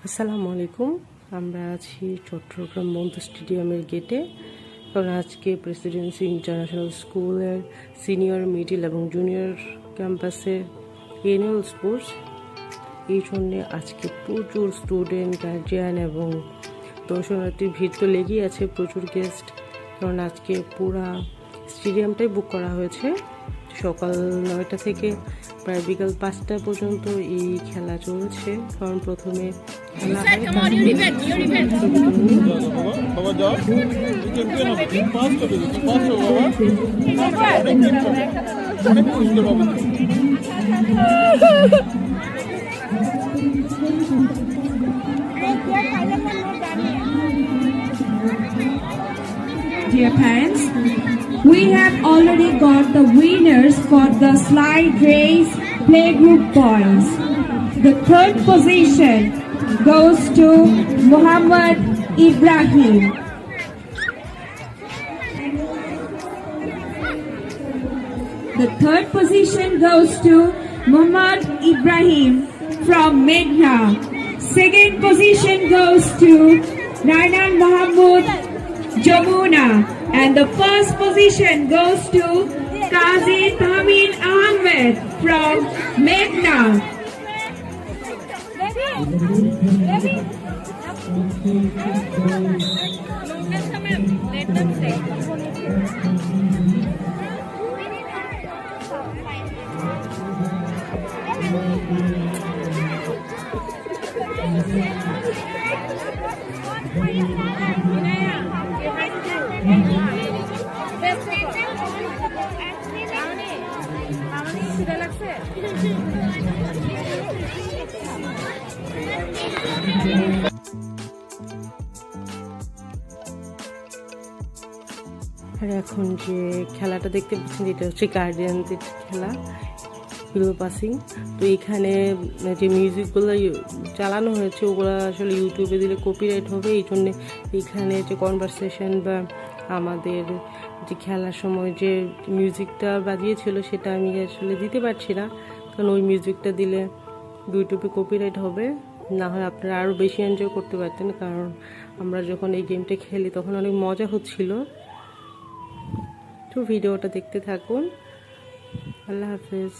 আসসালামু আলাইকুম। আমরা আছি চট্টগ্রাম বন্ধু স্টেডিয়ামের গেটে। কারণ আজকে প্রেসিডেন্সি ইন্টারন্যাশনাল স্কুলের সিনিয়র, মিডল এবং জুনিয়র ক্যাম্পাসের অ্যানুয়াল স্পোর্টস। এই জন্যে আজকে প্রচুর স্টুডেন্ট, গার্জিয়ান এবং দর্শনার্থীর ভিড় তো লেগেই আছে, প্রচুর গেস্ট। কারণ আজকে পুরা স্টেডিয়ামটাই বুক করা হয়েছে। সকাল 9টা থেকে প্রায় বিকাল 5টা পর্যন্ত এই খেলা চলছে। কারণ প্রথমে খেলা Dear parents, we have already got the winners for the slide race playgroup boys. The third position goes to Muhammad Ibrahim. The third position goes to Muhammad Ibrahim from Meghna. Second position goes to Rainan Mahmoud Jamuna, and the first position goes to Qazi Tamin Ahmed from Meghna. আর এখন যে খেলাটা দেখতে পাচ্ছেন, এটা হচ্ছে গার্ডিয়ানদের খেলা, pillow passing. তো এখানে যে মিউজিকগুলো চালানো হয়েছে ওগুলো আসলে ইউটিউবে দিলে কপিরাইট হবে। এই জন্যে এখানে যে কনভারসেশন বা আমাদের যে খেলার সময় যে মিউজিকটা বাজিয়েছিল সেটা আমি আসলে দিতে পারছি না, কারণ ওই মিউজিকটা দিলে ইউটিউবে কপিরাইট হবে। না হয় আপনারা আরও বেশি এনজয় করতে পারতেন, কারণ আমরা যখন এই গেমটা খেলি তখন অনেক মজা হচ্ছিল। তো ভিডিওটা দেখতে থাকুন। আল্লাহ হাফেজ।